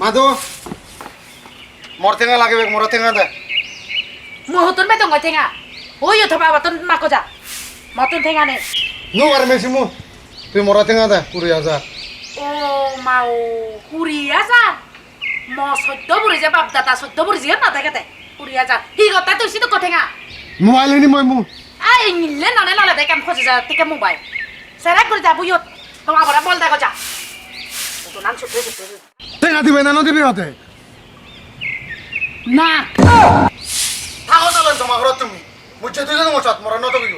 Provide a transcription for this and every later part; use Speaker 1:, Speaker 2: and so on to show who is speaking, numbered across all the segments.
Speaker 1: মাদু মর টেঙা লাগবে মর টেঙা দে
Speaker 2: Muhutun betong nggak tenga. Oh iya coba batun mako ja. Matun tenga nih.
Speaker 1: নো আর মেসিমু তুই মর টেঙা দে 20000
Speaker 2: Oh mau kuria sa. Mau soddo buri ja bab data soddo buri ja na ta kete. Kuria ja. Hi kota tu situ ko tenga.
Speaker 1: Mobile নি মই মু
Speaker 2: Ai ngille none nala de kan khoji ja tike mobile. Sara kuri ja buyut. Toma bora bol da ko ja. Tu nan sudde sudde.
Speaker 1: টেঙা দিবে না দিবি হতে
Speaker 2: Na.
Speaker 1: থাকো চলো জমা করো তুমি মুঝে তুই জানো মচাত মর না তো কি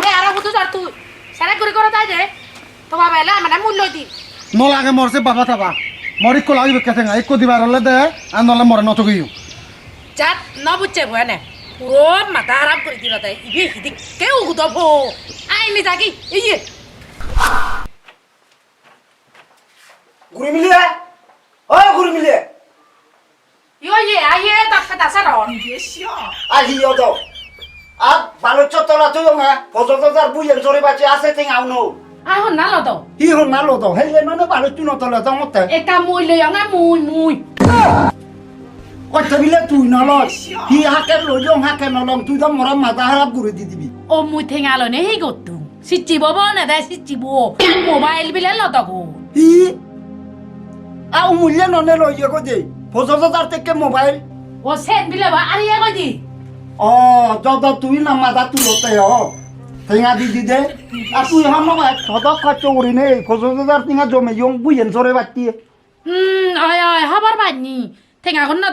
Speaker 2: Eh ara butuh jar tu. Sara kuri kora ta je. Toma bela mana mullo di.
Speaker 1: নো লাগে মরছে বাবা তাবা মরি কো লাগবে কে টেঙা এক দিবার হলে দে আর নলে মর না তো কি
Speaker 2: Jat no bucce bu ane. Puro mata harap kuri dilo ta. Ibi hidik ke ugu to bo. Ai ni jagi. Iye.
Speaker 3: ঘুরি মিলিয়ে ওই ঘুরি মিলিয়ে
Speaker 2: Yo ye aye tak kata saron.
Speaker 3: আহি দাও আর ভালো চতলা তুই না ফজর বুইয়ের জোরে বাজে আছে তিং আউনো
Speaker 2: Ah hon nalo to.
Speaker 3: হি হন না লো দাও হেলে মানে ভালো তুই নতলা দাও মতে
Speaker 2: Eka mui le yang mui.
Speaker 3: কত বিলে তুই না লো হি হাকে লজং হাকে নলং তুই তো মরা মাথা খারাপ করে দি দিবি
Speaker 2: O mui tengalo ne hi gotu. Sicci bobo na da sicci bo. Mobile bile lo to go.
Speaker 3: হি আউ মূল্য ননে লইয়ে কো দে ফজর থেকে mobile
Speaker 2: O set bile ba ariya go di.
Speaker 3: ও যত তুই না মাথা তুলতে হ তিঙা দি দি দে আর তুই হাম না সদক খরচ করি নে ফজর তিঙা জমে ইয়ং বুইয়ের জোরে বাতি
Speaker 2: Ay ay habar bani. Tenga kon na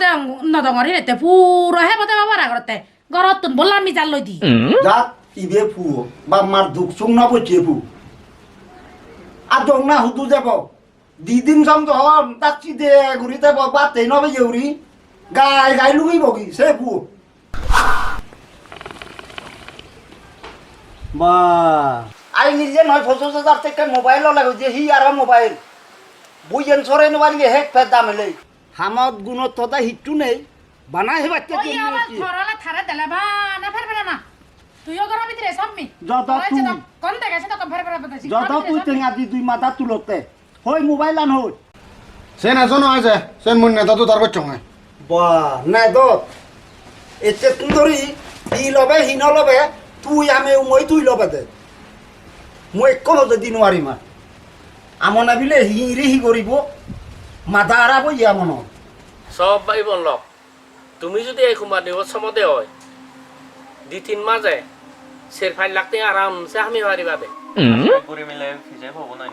Speaker 2: da ngori te puro he bote babara korte. Gorotun bolam mi jallo di.
Speaker 3: যাত ইবে ফু বা মার দুঃখ সুং না বইছে ফু আর জং না হুদু যাব দিদিন সম তো হন তাকছি দে ঘুরি যাব বাতে নবে ইউরি গাই গাই লুই বগি সে ফু বা আই নিজে নয় 50,000 থেকে মোবাইল লাগো যে হি আর মোবাইল বুইয়েন সরে নবালি হেক ফে দামলে হামত গুণত তদা হিটু নেই বানা হে বাচ্চা
Speaker 2: Oye ala thorala thare dela ba na fer bela na. Tuyo gora bitre sammi.
Speaker 3: Jada tu.
Speaker 2: Kon te gase to kon fer bela bata.
Speaker 3: যত তুই টেঙা দি তুই মাথা তুলতে হই মোবাইল আন হই
Speaker 1: সে না শোনো আছে সে মুন নেতা তো তার বচ্চং
Speaker 3: বা না দ এতে তুন্দরি হি লবে হি ন লবে তুই আমি মই তুই লবে দে মই কোন যদি নোৱাৰি মা আমনা বিলে হি রে হি করিব মাথা আরাব ইয়া মন
Speaker 4: সব ভাই বলল তুমি যদি এই কুমার নিবসমতে হয় 2-3 মাসে সের ফাইল লাগতে আরামসে আমি পারিবা দে
Speaker 5: পুরি মিলে ফিজে পাবো না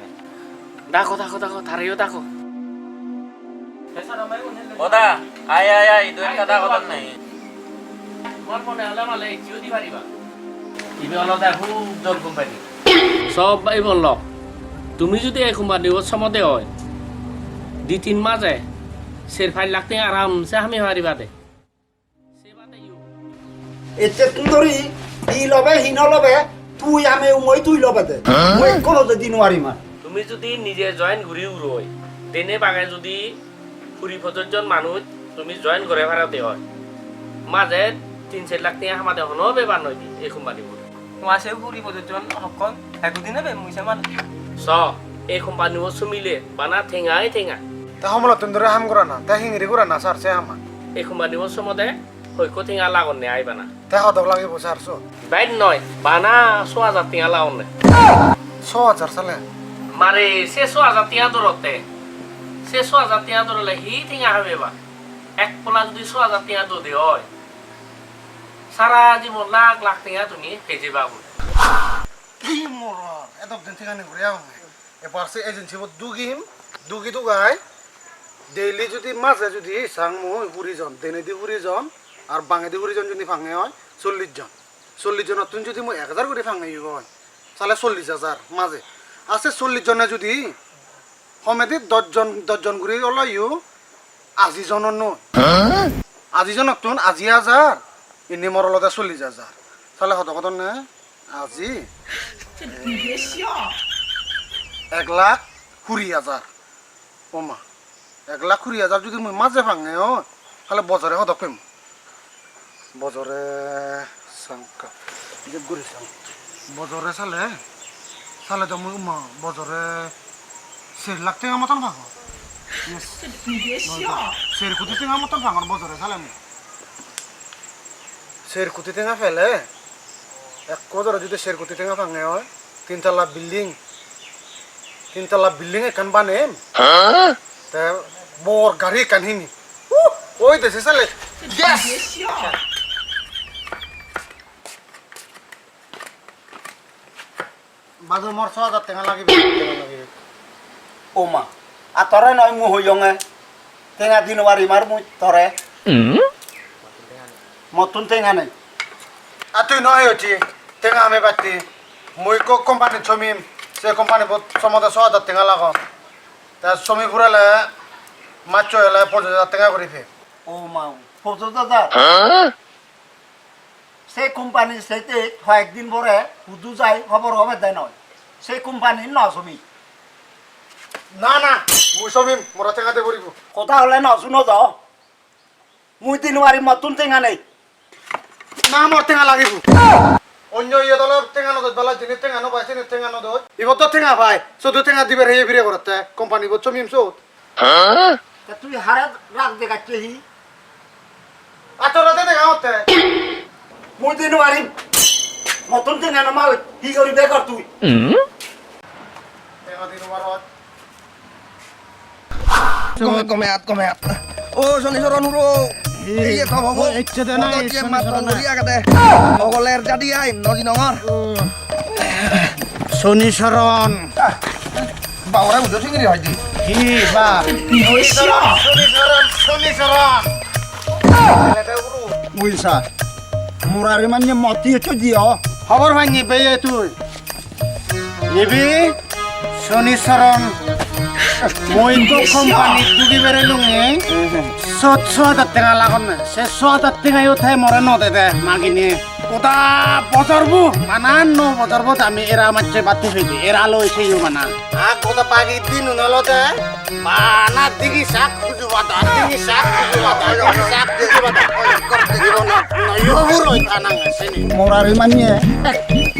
Speaker 4: দেখো দেখো দেখো তারেও দেখো
Speaker 5: ওদা আয় আয় আয় দুই একটা দা কথা নাই
Speaker 4: তোমার মনে হলে মালে জিও দি পারিবা ইবে হলো দেখো জল কোম্পানি সব ভাই বলল তুমি যদি এই কুমার নিবসমতে হয় 2-3 মাসে সের ফাইল লাগতে আরামসে আমি পারিবা দে
Speaker 3: এতে তুন্দরি হি লবে হি ন লবে তুই আমি মই তুই লবে দে মই কোন যদি নোৱাৰি মা
Speaker 4: তুমি যদি নিজে জয়েন ঘুরি উড়োই তেনে বাগায় যদি 20-25 মানুষ তুমি জয়েন করে ভাড়াতে হয় মাঝে 3-4 লাখ টাকা আমাদের হনো বেবার নয় দি এই কোম্পানি
Speaker 5: মাসে পুরি পর্যন্ত হকন একদিনে বে মুইছে মান
Speaker 4: স এই কোম্পানি সুমিলে বানা ঠেঙাই ঠেঙা
Speaker 1: তা হমলা তুমি ধরে হাম করা না তা হিংরি করা না সারছে আমা
Speaker 4: এই কোম্পানি সমদে হইকো ঠেঙা লাগন নে আইবানা
Speaker 1: তা হদক লাগিব সারছো
Speaker 4: বাইর নয় বানা 6000 টাকা লাগন নে
Speaker 1: 6000 সালে
Speaker 4: মারে সে 6000 টাকা দরতে সে 6000 টাকা দরলে হি ঠেঙা হবে বা এক পোলা যদি 6000 টাকা দে হয় সারা জীবন লাখ লাখ টাকা তুমি পেজে পাবো
Speaker 1: কি মোর এত দিন থেকে নি ঘুরে আম এবার সে এজেন্সি দুগি তো গায় ডেইলি যদি মাঝে যদি সাংমু 20 জন দেনে দি 20 জন আর বাঙে দি 20 জন যদি ফাঙে হয় 40 জন 40 জন তুমি যদি মই 1000 করে ফাঙে হয় তাহলে 40000 মাঝে আছে 40 জনে যদি কমেদি 10 জন ঘুরি হলো ইউ আজি জনন ন আজি জনক তুন আজি 1000 ইনি মরলতে 40000 তাহলে কত কত না আজি 1,20,000 ওমা 1,20,000 যদি মই মাঝে ভাঙে তাহলে বছরে কত পেম বছরে সংখ্যা যে ঘুরিছাম বছরে সালে তো মই বছরে 1,00,000 টাকা মতন পাবো শেরকুতি টেঙা মতন ভাঙর বছরে চালাম শেরকুতি টেঙা ফেলে এক বছরে যদি শেরকুতি টেঙা ভাঙে হয় তিনতলা বিল্ডিং এখান বানেম তা বর গাড়ি কানহিনি ওই দেশে চালে বাদর মোর ৬০০০ টেঙা লাগিব
Speaker 3: ও মা আর তরে নয় মু হইয়ঙে টেঙা দিন বাড়ি মার মুই তরে মতন টেঙা নেই
Speaker 1: আর তুই নয় হচ্ছি টেঙা আমি পাচ্ছি মই কোম্পানি ছমিম সে কোম্পানি সমতে ৬০০০ টেঙা লাগ তা ছমি ঘুরালে মাছ হলে ৫০০০ টেঙা করি ফে
Speaker 3: ও মা ফটো দাদা সেই কোম্পানি সেইতে কয়েকদিন পরে হুদু যায় খবর হবে দেয় নয় সেই কোম্পানির ন ছবি
Speaker 1: না না মই ছমিম মোরা টেঙাতে করিব
Speaker 3: কথা হলে ন শুনো তো মুই দিন বাড়ি মতন টেঙা নেই
Speaker 1: না মোর টেঙা লাগিব অন্য ইয়ে দলের টেঙা নদত বেলা জিনিস টেঙা নবাই জিনিস টেঙা নদত এবার তো টেঙা ভাই শুধু টেঙা দিবে হে ফিরে করতে কোম্পানি বল ছমিম সৌদ
Speaker 3: তা তুই হারে রাখ দেখাচ্ছে হি
Speaker 1: আতরাতে টেঙা হতে
Speaker 3: মুই দিন বাড়ি মতন টেঙা নমা কি করি বেকার তুই
Speaker 1: টেঙা দিন মারত
Speaker 5: কমে আত ও শনি চরণ ৰো এই এটা হব
Speaker 1: ইচ্ছে দে না
Speaker 5: মাত্ৰ কৰি আগতে অগলেৰ জাতি আই নদী নঙৰ
Speaker 1: শনি শরণ
Speaker 5: বাওৰা বুঝো চিঙৰি হয় দি
Speaker 1: কি বা শনি শরণ
Speaker 3: বুঝছা মোরারে মানে মতি হচ্ছে দিও
Speaker 1: খবর ভাঙি পেয়ে তুই এবি শনি শরণ মই তো কোম্পানি দুগি বেরে লুঙে ৬০০০ টেঙা লাগন না সে ৬০০০ টেঙাই উঠাই মরে নদে দে মাগিনি কোটা বজরবু মানান ন বজরবু আমি এরা মাচ্ছে বাতি হইছি এরা লই সেইও মানা আ কোটা পাগি দিন নলতে মানা দিগি শাক খুজু বাদা দিগি শাক খুজু বাদা শাক খুজু বাদা করতে দিব না নয়ো রই খানা সেনি
Speaker 3: মোরারে মানে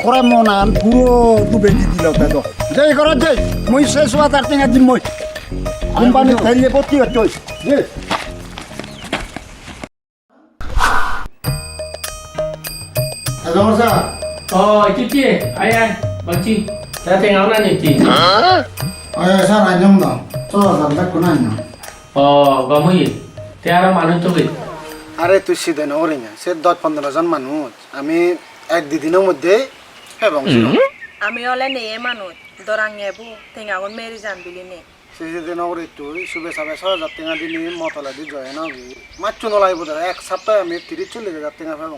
Speaker 3: করে মনান পুরো ডুবে দি দিল তো যেই করে যাই মুই শেষ হওয়া তার টেঙা দিন মই কোম্পানি ফেরিয়ে পড়তি হচ্ছে যে
Speaker 1: আজমরসা
Speaker 4: itu dia. Ayah, baci. Dah tengok mana ni ti?
Speaker 1: আয় স্যার আজম দা চলো দাদা কোনাই না
Speaker 4: Oh, kamu ini. Tiada mana tu ni?
Speaker 1: আরে তুই সিধে না ওরে না সে ১০-১৫ জন মানুষ আমি এক দুদিনের মধ্যে এবং
Speaker 6: আমি হলে নিয়ে মানুষ দরাঙেবু টেঙাগুন মেরি যান বিলি নে
Speaker 1: সেদিন ওরে তুই শুভে সাবে ৬০০০ টেঙা দিলি মতলা দি জয় না মাছ নলাইব ধরে এক সপ্তাহে আমি ৩০-৪০ টেঙা ফেলব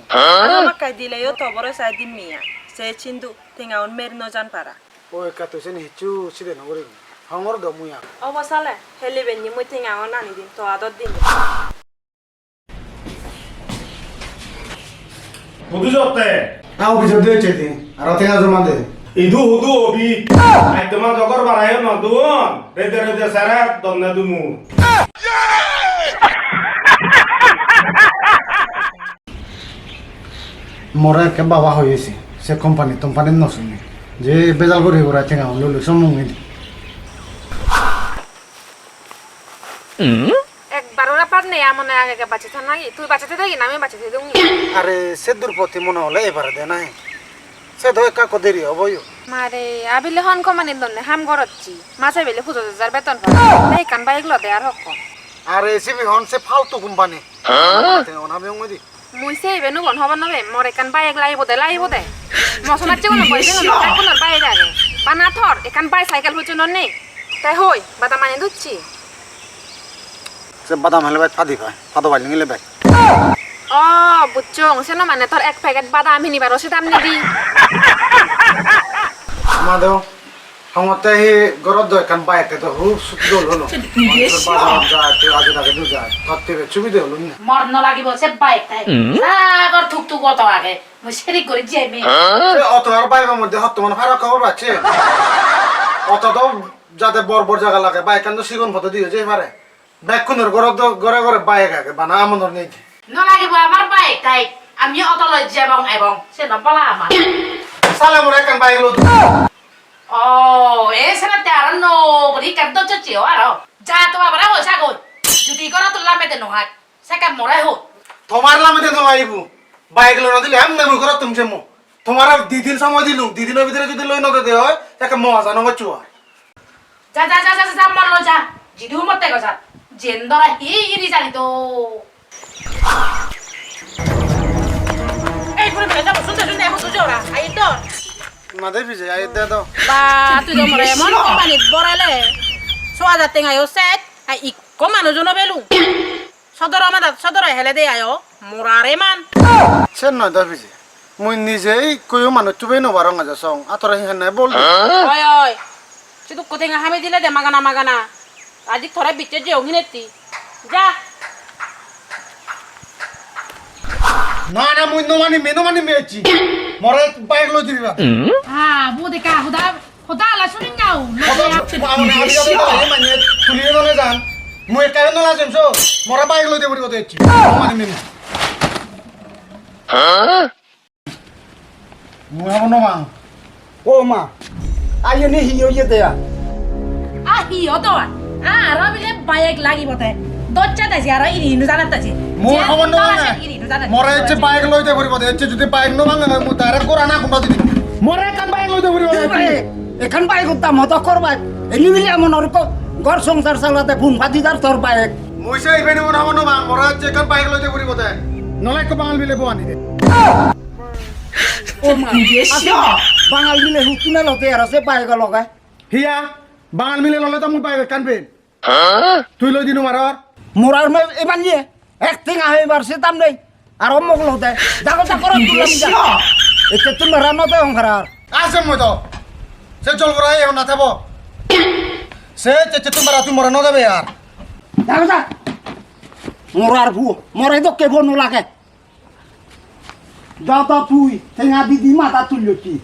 Speaker 6: আমাকে দিলেও তবরে সাই দিম মিয়া সে চিন্দু টেঙাগুন মেরি ন যান পারা
Speaker 1: ওই কাতুছে নি হিচু সিধে না ওরে হাঙর দমুয়া
Speaker 6: অবসালে হেলি বেনি মুই টেঙাগুন আনি দিম তো আদত দিম
Speaker 7: Hudu jote.
Speaker 1: আও বিজর দিয়েছে দিন আর টেঙা জমা দে
Speaker 7: Itu hudu obi. Ay teman dokor barayo nonton. Rede seret donna dumu.
Speaker 1: মরে কে বাবা হয়েছে সে কোম্পানির নশুনি যে বেজাল করে ওরা টেঙা লুলু সমুঙ্গি
Speaker 6: একবার ওরা পার নেই আমনে আগে বাঁচে থাক নাকি তুই বাঁচাতে থাকি না আমি বাঁচাতে দেবো
Speaker 1: আরে সে দুর্পতি মনে হলে এবারে দে নাই সে তো একা কদেরি হবই
Speaker 6: মারে আবিলে হন কমানি দন্নে হাম গরচ্ছি মাছে বেলে ৫০০০ বেতন পাই কান বাইক লতে আর হক
Speaker 1: আরে সিবি হন সে ফালতু কোম্পানি টেঙা আমি ওই দি
Speaker 6: মুই সেই বেনু গন হব নবে মরে কান বাইক লাইব দে মশলা চেগুন কইবে না কাই কোন বাইক আগে পানা থর একান বাই সাইকেল হইছ ননে তাই হই বাতা মানে দুচ্ছি
Speaker 1: সে বাদাম হেলে ভাই ফাদি ভাই ফাদো ভাই নিলে ভাই
Speaker 6: ও বুচ্চং সেনো মানে তোর এক প্যাকেট বাদাম হিনিবার ওসে দাম নিবি
Speaker 1: মাদেও হামতে হি গরদ দয় কান বাইতে তো খুব সুদল হলো বাদাম যায় তো আগে আগে দু যায় থাকতে সুবিধা হলো না
Speaker 2: মরন লাগিব সে বাইক তাই আগর থুক থুক কত আগে মই সেরি করে যাইবে
Speaker 1: সে অত আর বাইকের মধ্যে হত মানে ফারাক খবর আছে অত তো যাতে বড় জায়গা লাগে বাইক কান তো সিগন ফটো দিয়ে যাই পারে ব্যাগ কোনের গরদ গরে গরে বাইক আগে বানা আমনর নেই
Speaker 2: ন লাগিব আমার বাইক তাই আমি অত লই যাবং এবং সে নপলা আমার
Speaker 1: সালে মোরে কান বাইক লো
Speaker 2: ও এসে না তার নো বলি কাদ্দ চচিও আর যা তো বাবারা হইছা গই যদি করো তো লামেতে নহাই সেকা মরাই হো
Speaker 1: তোমার লামিতে তো লাইব বাইক লই না দিলে আমি নেব করো তুমি মো তোমার আর 2 দিন সময় দিলু 2 দিনের ভিতরে যদি লই না দিতে হয় তাকে মজা নগো চুয়া
Speaker 2: যা যা যা যা যা মন লো যা জিদু মতে গজা জেন্দরা হি ইরি জানি তো এই করে বেলা যাবো শুনতে শুনতে এখন সুজোরা আই তো
Speaker 1: না দেবি যে আই দে দাও
Speaker 2: বা তুই তো মরে মন কোম্পানিত বড়ালে 6000 টাকা আয়ো সেট আই ইকো মানুষজন বেলু সদর হেলে দে আয়ো মোরারে মান
Speaker 1: সেন নয় দেবি যে মুই নিজেই কইও মানুষ তুবে নবারং আজ সং আতরা হিন নাই বল
Speaker 2: ওই ওই শুধু কোথায় হামে দিলে দে মাগানা আজি থরে বিচে যে অগিনেতি যা
Speaker 1: না না মুই মেনো মানি মেছি মরে বাইক লই দিবা
Speaker 2: হ্যাঁ বুদে কা হুদা আলা শুনি নাও
Speaker 1: আমি মানে তুলিয়ে দনে যান মুই কারণ না যাম সো মরে বাইক লই দেবরি কথা এছি মানি মেনো মুই হবো না মাং
Speaker 3: ও মা আইয়ে নি হিও ইয়ে দেয়া
Speaker 2: আহি অতো আর বিলে বাইক লাগিব তে দচ্চা তাছি আর ইরিনু জানাতাছি
Speaker 1: মুই হবো না মরে এছে বাইক লই দেবরি কথা এছে যদি বাইক ন মাং মুই তারে কোরা না কোনটা দিবি মরে কান বাইক লই দেবরি কথা
Speaker 3: এখান বাইক উত্তাম হত করবা এনি মিলে এমন ওর ঘর সংসার চালাতে ফোন ফাটি যার তোর বাইক
Speaker 1: মুই সেই বেনি মন হবো না মাং মরে এছে কান বাইক লই দেবরি কথা নলাই কো বাঙাল মিলে বনি দে
Speaker 3: ও মা বাঙাল মিলে হুকিনা লতে আর আছে বাইক লগায়
Speaker 1: হিয়া বাঙাল মিলে ললে তো মুই বাইক কানবে তুই লই দিনু মারার
Speaker 3: মোরার মে এবার নিয়ে একদিন আহে এবার সে দাম নেই আর অমক লতে জাগো যা করো তুলাম যা এতে তুমি রান্নাতে অংখার
Speaker 1: আসে মই তো সে চল বড়াই এখন না থাকবো সে চেচে তোমার তুই মরে ন যাবে আর
Speaker 3: জাগো যা মোরার ভু মরে তো কেবল নো লাগে যা তো তুই তেঙা দিদি মাথা তুললো কি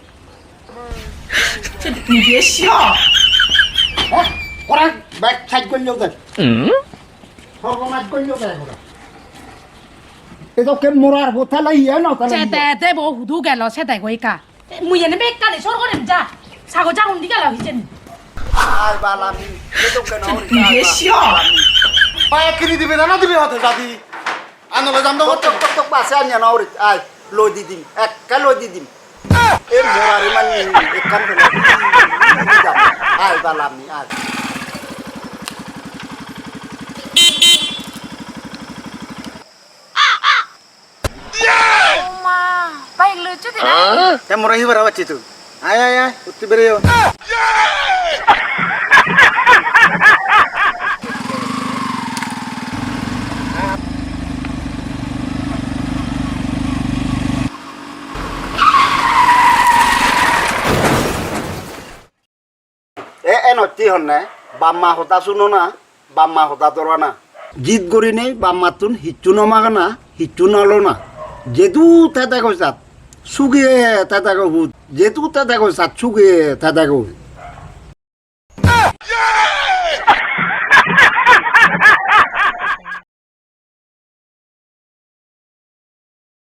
Speaker 3: ওরা ব্যাগ সাইড করল দেখ সর্বনাশ করল দেখ ওরা এদকে মোরার বোথা লাইয়া না তাহলে
Speaker 2: চেতে বো হুদু গেল সেটাই কইকা মুই এনে বেক কালি সর করে যা সাগো যা উন্দি গেল হিজেন
Speaker 3: আই বালামি এদকে না ওরি
Speaker 1: পায়ে কিনি দিবে না দিবে হতে জাতি আনলে জাম দাও
Speaker 3: টক টক টক বাসে আনিয়া না ওরি আই লই দিদিম একটা লই দিদিম এ মোরারে মানে একখান করে আই বালামি আই
Speaker 6: মা বাইক লইছো দিনা
Speaker 1: তে মরে হিবার আছি তুই আয় আয় আয় উঠতে বেরে
Speaker 3: নতি হন্নে বাম্মা হতা শুনো না বাম্মা হতা তোরা না জিত করি নেই বাম্মাতুন হিচ্ছু নমাগা না হিচ্ছু নলো না যেতু তেতে কইসাত সুগে তেতে কহুত যেতু তেতে কইসাত সুগে তেতে কহুত